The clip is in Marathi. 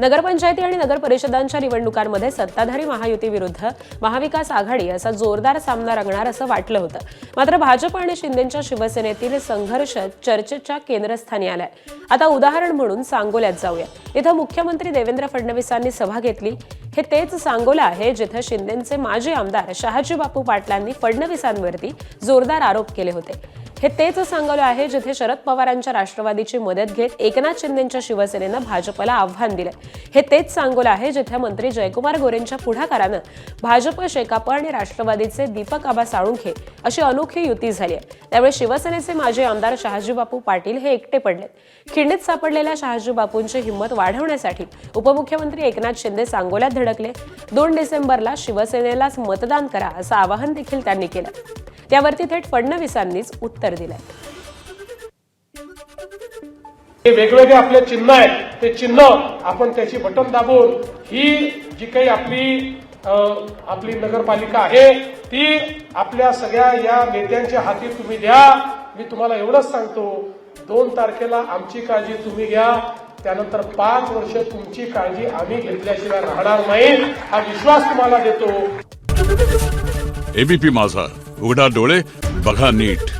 नगरपंचायती आणि नगर परिषदांच्या निवडणुकांमध्ये सत्ताधारी महायुती विरुद्ध महाविकास आघाडी असा जोरदार सामना रंगणार असं वाटलं होतं. मात्र भाजप आणि शिंदेच्या शिवसेनेतील संघर्ष चर्चेच्या केंद्रस्थानी आलाय. आता उदाहरण म्हणून सांगोल्यात जाऊया. इथं मुख्यमंत्री देवेंद्र फडणवीसांनी सभा घेतली. हे तेच सांगोला आहे जिथं शिंदेचे माजी आमदार शहाजी बापू पाटलांनी फडणवीसांवरती जोरदार आरोप केले होते. हे तेच सांगोला आहे जिथे शरद पवारांच्या राष्ट्रवादीची मदत घेत एकनाथ शिंदेच्या शिवसेनेनं भाजपला आव्हान दिलं. हे तेच सांगोला आहे जिथे मंत्री जयकुमार गोरेंच्या पुढाकारानं भाजप, शेकाप आणि राष्ट्रवादीचे दीपक आबा साळुंखे अशी अनोखी युती झाली आहे. त्यामुळे शिवसेनेचे माजी आमदार शहाजी बापू पाटील हे एकटे पडलेत. खिंडीत सापडलेल्या शहाजी बापूंची हिंमत वाढवण्यासाठी उपमुख्यमंत्री एकनाथ शिंदे सांगोल्यात धडकले. 2 डिसेंबरला शिवसेनेलाच मतदान करा असं आवाहन देखील त्यांनी केलं. त्यावरती थेट फडणवीसांनीच उत्तर दिलंय. हे वेगवेगळे आपले चिन्ह आहेत, ते चिन्ह आपण त्याची बटन दाबून ही जी काही आपली नगरपालिका आहे ती आपल्या सगळ्या या नेत्यांच्या हाती तुम्ही द्या. मी तुम्हाला एवढंच सांगतो, 2 तारखेला आमची काळजी तुम्ही घ्या, त्यानंतर 5 वर्ष तुमची काळजी आम्ही घेतल्याशिवाय राहणार नाही हा विश्वास तुम्हाला देतो. एबीपी माझा, उघडा डोळे बघा नीट.